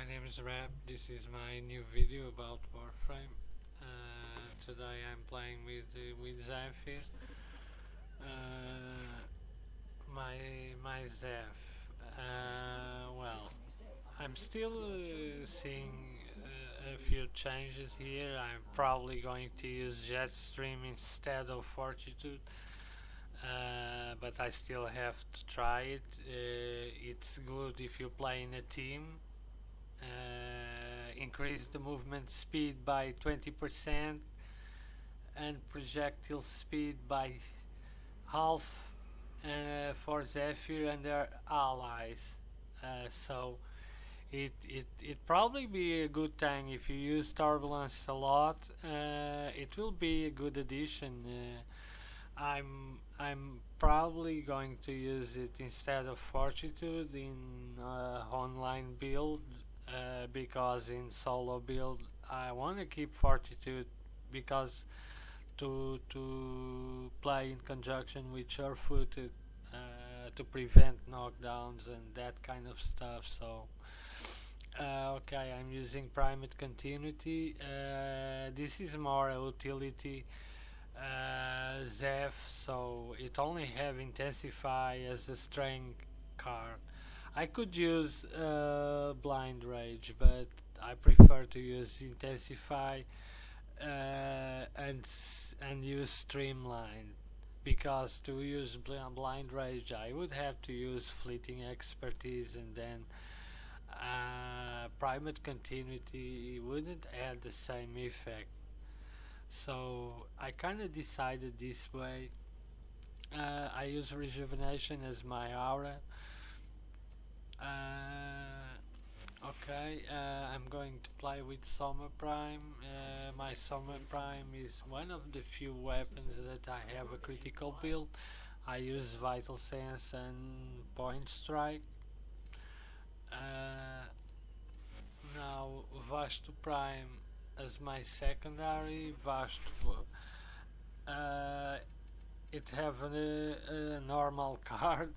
my name is Rap. This is my new video about Warframe. Today I'm playing with Zephyr. My Zeph. Well, I'm still seeing a few changes here. I'm probably going to use Jetstream instead of Fortitude. But I still have to try it. It's good if you play in a team. Increase the movement speed by 20% and projectile speed by half for Zephyr and their allies. So it probably be a good thing if you use turbulence a lot. It will be a good addition. I'm probably going to use it instead of Fortitude in online build, because in solo build I want to keep Fortitude, because to play in conjunction with sure-footed to prevent knockdowns and that kind of stuff. So okay, I'm using Primate Continuity. This is more a utility Zeph, so it only have Intensify as a strength card. I could use Blind Rage, but I prefer to use Intensify and use Streamline, because to use Blind Rage I would have to use Fleeting Expertise, and then Primate Continuity wouldn't add the same effect. So I kinda decided this way. I use Rejuvenation as my aura. Okay, I'm going to play with Soma Prime. My Soma Prime is one of the few weapons that I have a critical build. I use Vital Sense and Point Strike. Now Vasto Prime as my secondary. Vasto, it have a normal card,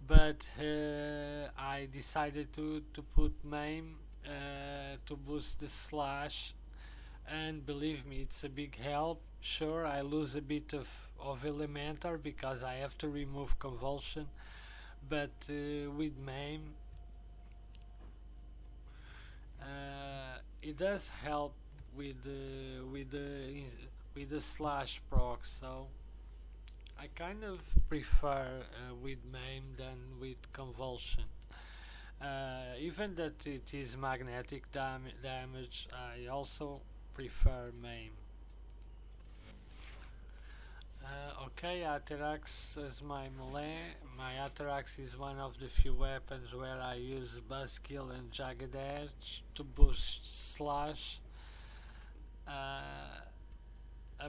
but I decided to put Maim to boost the slash, and believe me, it's a big help. Sure, I lose a bit of Elementar because I have to remove Convulsion, but with Maim it does help with the slash proc. So I kind of prefer with Maim than with Convulsion. Even that it is magnetic damage, I also prefer Maim. Okay, Atterax as my melee. My Atterax is one of the few weapons where I use Buzzkill and Jagged Edge to boost slash.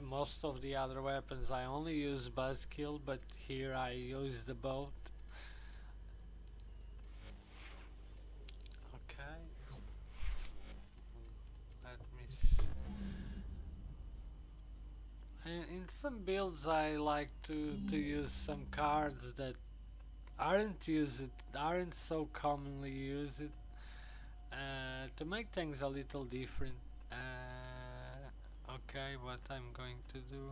Most of the other weapons I only use Buzzkill, but here I use the both. Okay, let me see. In some builds I like to use some cards that aren't so commonly used, to make things a little different. Okay, what I'm going to do.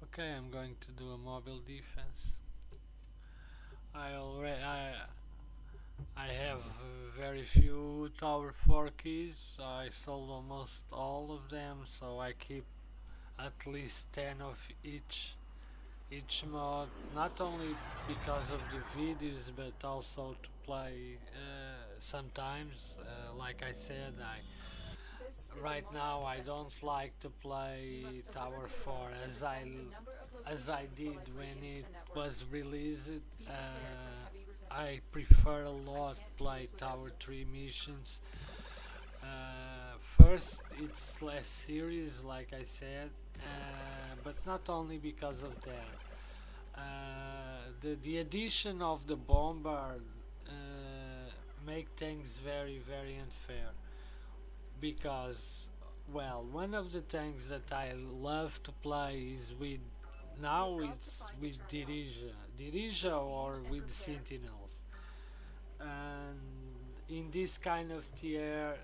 Okay, I'm going to do a mobile defense. I have very few Tower 4 keys. I sold almost all of them, so I keep at least 10 of each mod, not only because of the videos but also to play sometimes. Like I said, right now I don't like to play Tower 4 as I did when it was released. I prefer a lot play Tower 3 missions. First, it's less serious, like I said, but not only because of that. The addition of the bombard make things very unfair, because, well, one of the things that I love to play is with, now it's with Dirija or with Sentinels. and in this kind of tier,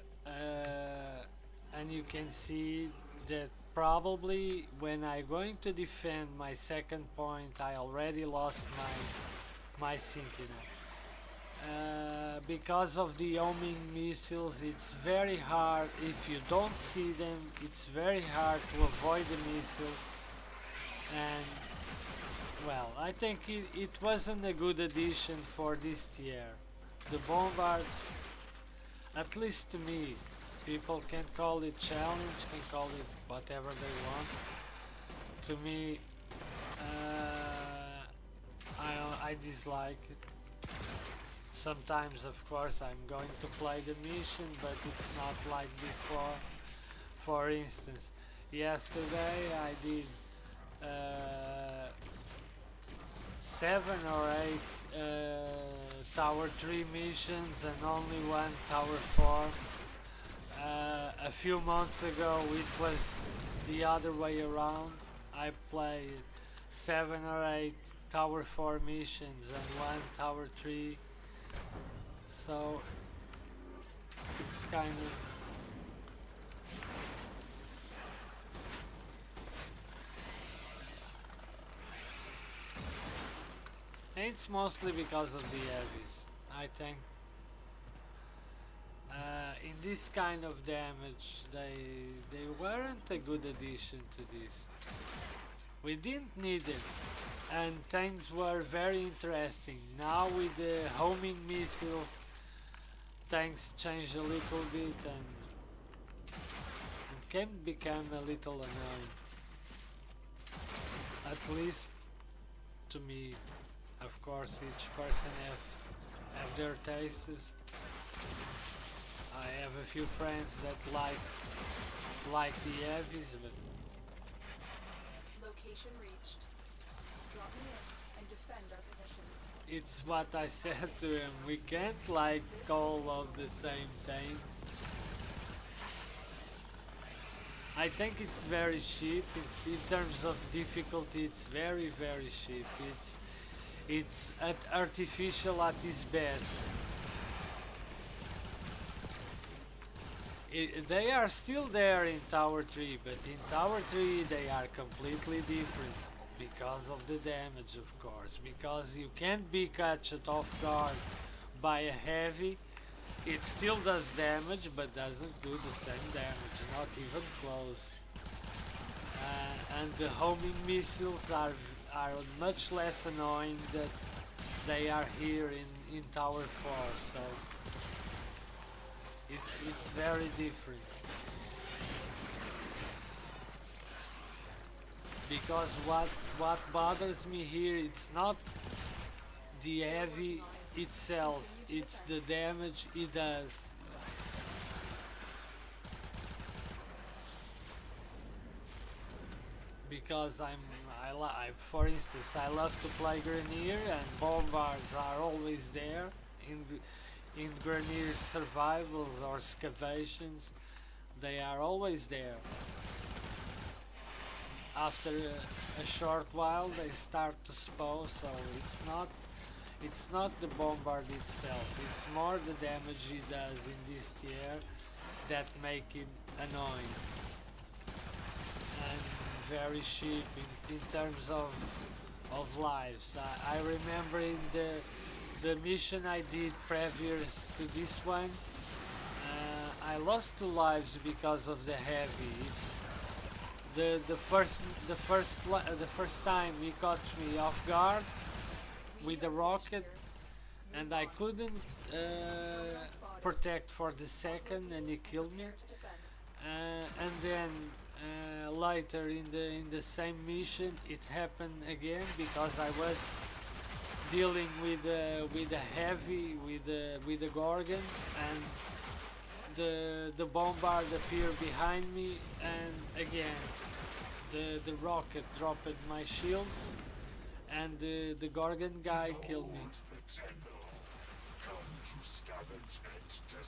and you can see that probably when I'm going to defend my second point I already lost my sentinel. Because of the homing missiles, it's very hard. If you don't see them, it's very hard to avoid the missiles. And well, I think it wasn't a good addition for this tier. The bombards, at least to me, people can call it challenge, can call it whatever they want. To me, I dislike it. Sometimes, of course, I'm going to play the mission, but it's not like before. For instance, yesterday I did 7 or 8 Tower 3 missions and only 1 Tower 4. A few months ago it was the other way around. I played 7 or 8 Tower 4 missions and 1 Tower 3. So it's kind of it's mostly because of the heavies. I think in this kind of damage they weren't a good addition to this. We didn't need it, and things were very interesting. Now with the homing missiles, things change a little bit and can become a little annoying. At least to me. Of course, each person have their tastes. I have a few friends that like the heavies, but location reached. Drop me in and defend our position. It's what I said to him. We can't like all of the same things. I think it's very cheap in terms of difficulty. It's very cheap. It's artificial at its best. They are still there in Tower 3, but in Tower 3 they are completely different because of the damage, of course. Because you can't be catched off guard by a heavy. It still does damage, but doesn't do the same damage, not even close. And the homing missiles are much less annoying that they are here in Tower 4, so it's very different. Because what bothers me here, it's not the heavy itself, it's the damage it does. Because for instance, I love to play Grenier, and bombards are always there in Grenier's survivals or excavations. They are always there. After a short while, they start to spawn. So it's not the bombard itself. It's more the damage he does in this tier that make him annoying. And very cheap in terms of lives. I remember in the mission I did previous to this one, I lost 2 lives because of the heavy. It's the first time he caught me off guard with the rocket, and I couldn't protect for the second, and he killed me. And then later in the same mission it happened again because I was dealing with a heavy with a Gorgon, and the bombard appeared behind me, and again the rocket dropped my shields, and the Gorgon guy killed me.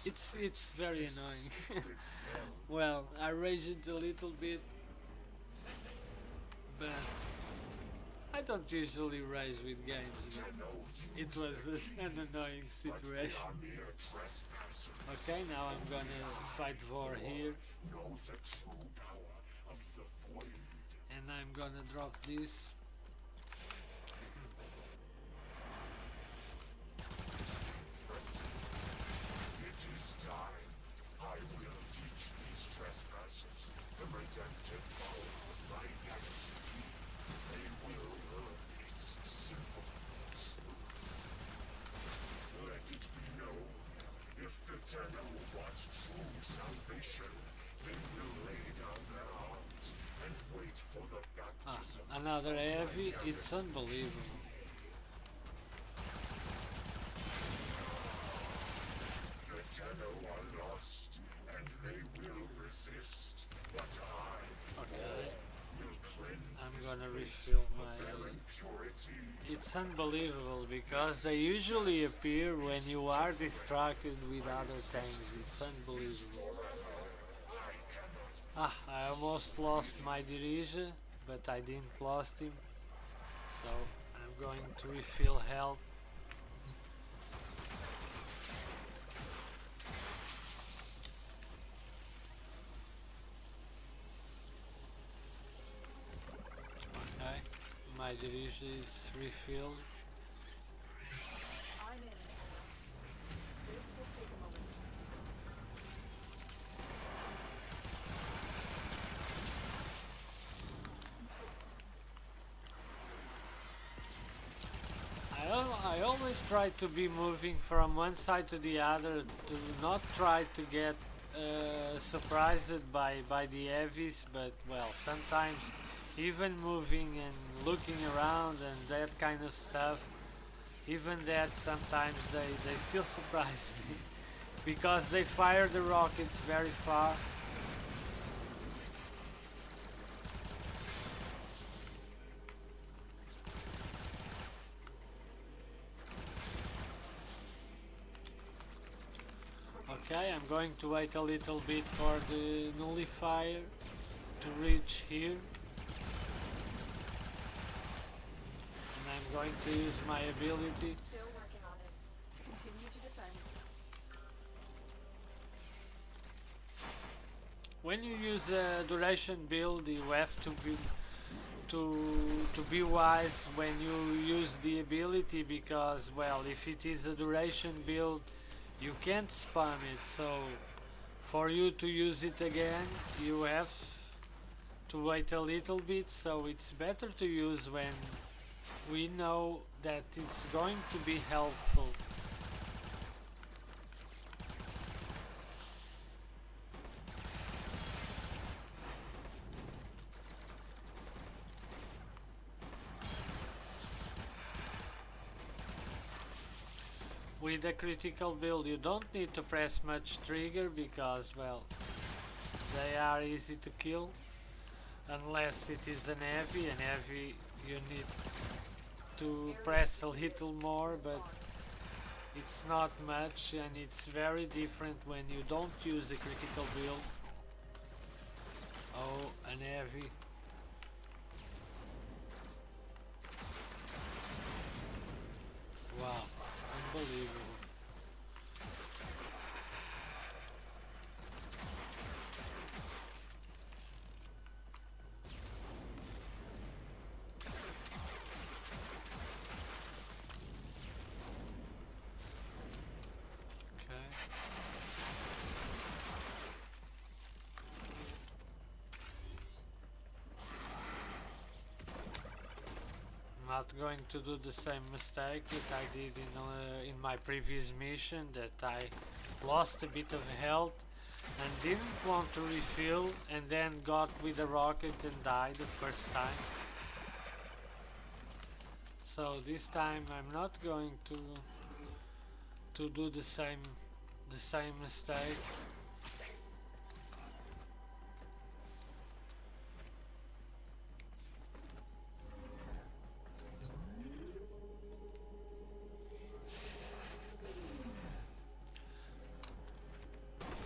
It's very annoying. Well, I raged a little bit, but I don't usually rage with games, but it was an annoying situation. Okay, now I'm gonna fight Vor here. And I'm gonna drop this. It is time. I will teach these trespassers the redemptive power of my galaxy. They will learn its simple truth. Let it be known, if the Tenno want true salvation, they will lay down their arms and wait for the baptism. Another heavy, it's unbelievable. The Tenno are lost, and they will resist, but I Okay, will cleanse I'm this gonna place refill of my... their impurity. It's unbelievable because they usually appear when you are distracted with other things. It's unbelievable. I almost lost my Dirija, but I didn't lost him. So I'm going to refill health. Okay, my Dirija is refilled. I'm in. This will take a moment. I always try to be moving from one side to the other, to not try to get surprised by the heavies, but well, sometimes even moving and looking around and that kind of stuff, even that sometimes they still surprise me because they fire the rockets very far. Okay, I'm going to wait a little bit for the nullifier to reach here. And I'm going to use my ability. Still working on it. Continue to defend. When you use a duration build, you have to be wise when you use the ability, because well, if it is a duration build, you can't spam it, so for you to use it again you have to wait a little bit, so it's better to use when we know that it's going to be helpful. With a critical build you don't need to press much trigger because, well, they are easy to kill. Unless it is an heavy you need to press a little more, but it's not much, and it's very different when you don't use a critical build. Oh, an heavy. Wow. Unbelievable. Okay. Not going to do the same mistake that I did in my previous mission, that I lost a bit of health and didn't want to refill and then got with a rocket and died the first time. So this time I'm not going to do the same mistake.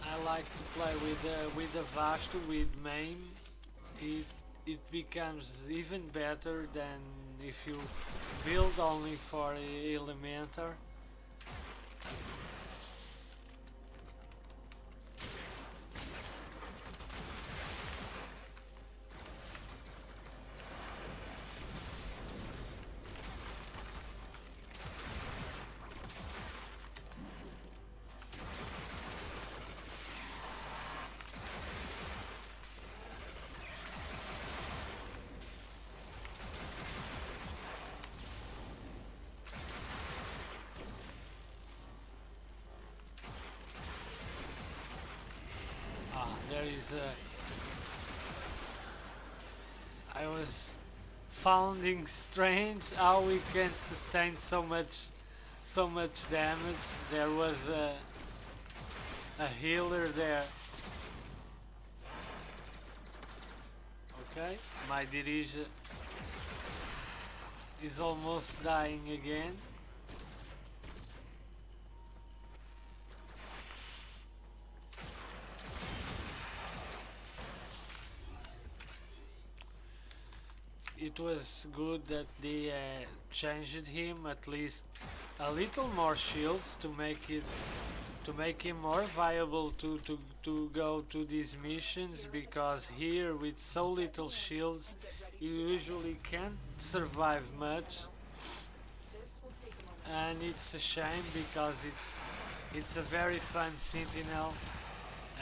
I like to play with the Vasto with main. It becomes even better than if you build only for Elementor. There is I was finding strange how we can sustain so much damage. There was a healer there. Okay, my dirige is almost dying again. It was good that they changed him at least a little more shields to make him more viable to go to these missions, because here with so little shields you usually can't survive much, and it's a shame because it's a very fun sentinel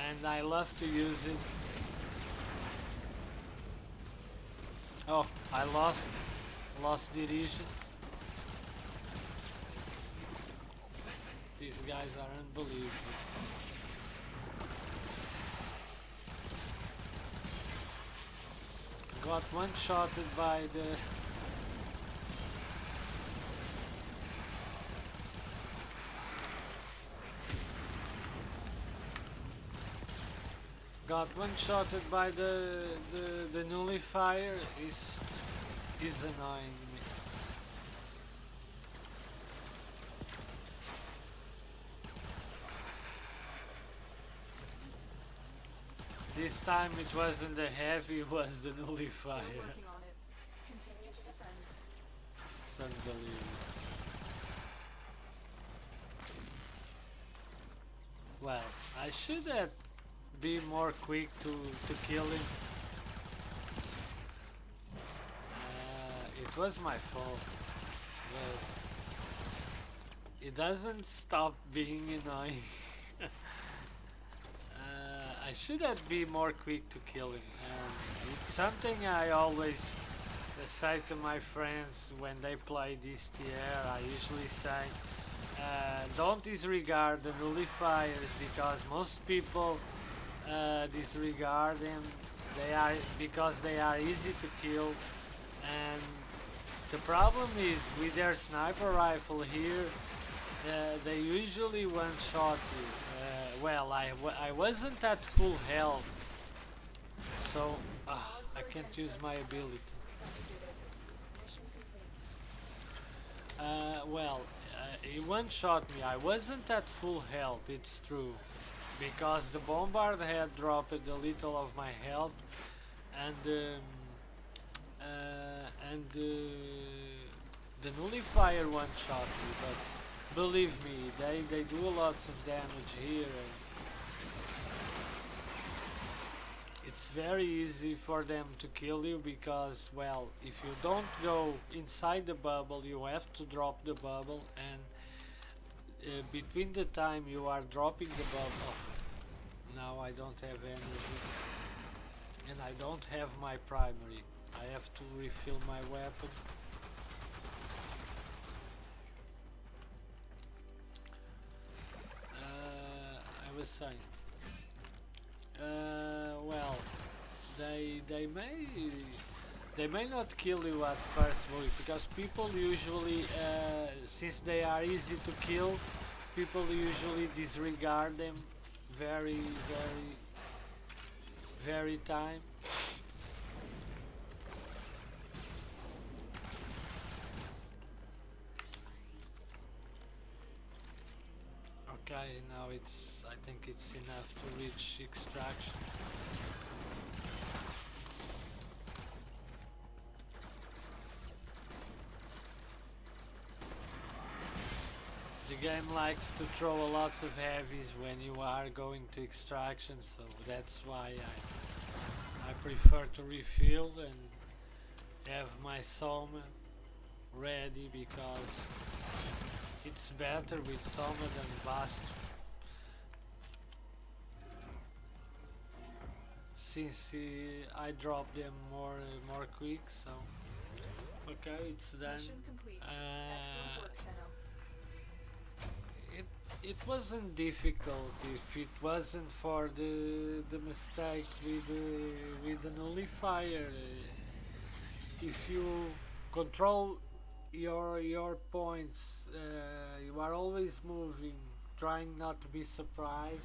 and I love to use it. Oh, I lost dirision. These guys are unbelievable. Got one-shotted by the... Got one-shotted by the nullifier. Is annoying me. This time it wasn't the heavy, it was the nullifier. Continue to defend. It's unbelievable. Well, I should have be more quick to kill him. It was my fault, but it doesn't stop being annoying. I should have been more quick to kill him, and it's something I always say to my friends when they play this tier. I usually say, don't disregard the nullifiers, because most people disregard them. Because they are easy to kill, and the problem is with their sniper rifle here, they usually one-shot you. Well, I wasn't at full health, so I can't use my ability. He one-shot me. I wasn't at full health, it's true, because the bombard had dropped a little of my health, and the nullifier one-shot me, but believe me, they do lots of damage here, and it's very easy for them to kill you, because, well, if you don't go inside the bubble, you have to drop the bubble, and between the time you are dropping the bubble, now I don't have energy, and I don't have my primary. I have to refill my weapon. I was saying, well, they may not kill you at first volley, because people usually, since they are easy to kill, people usually disregard them very time. Okay, now I think it's enough to reach extraction. game likes to throw lots of heavies when you are going to extraction, so that's why I prefer to refill and have my Soma ready, because it's better with Soma than Vasto, since I drop them more quick. So okay, it's done. Mission complete. Excellent work, Tenno. It wasn't difficult if it wasn't for the mistake with the nullifier. If you control your points, you are always moving, trying not to be surprised.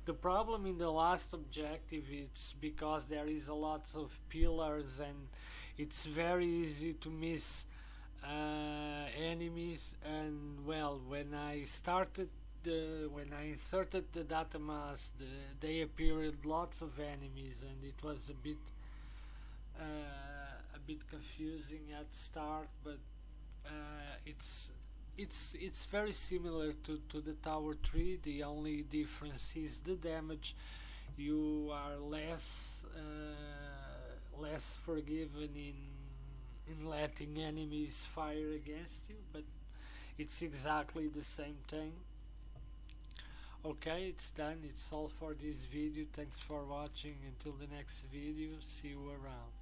The problem in the last objective is because there is a lot of pillars and it's very easy to miss enemies. And well, when I inserted the data mask, they appeared lots of enemies, and it was a bit confusing at start. But it's very similar to the Tower 3. The only difference is the damage. You are less forgiven in letting enemies fire against you, but it's exactly the same thing. Okay, it's done. It's all for this video. Thanks for watching. Until the next video, see you around.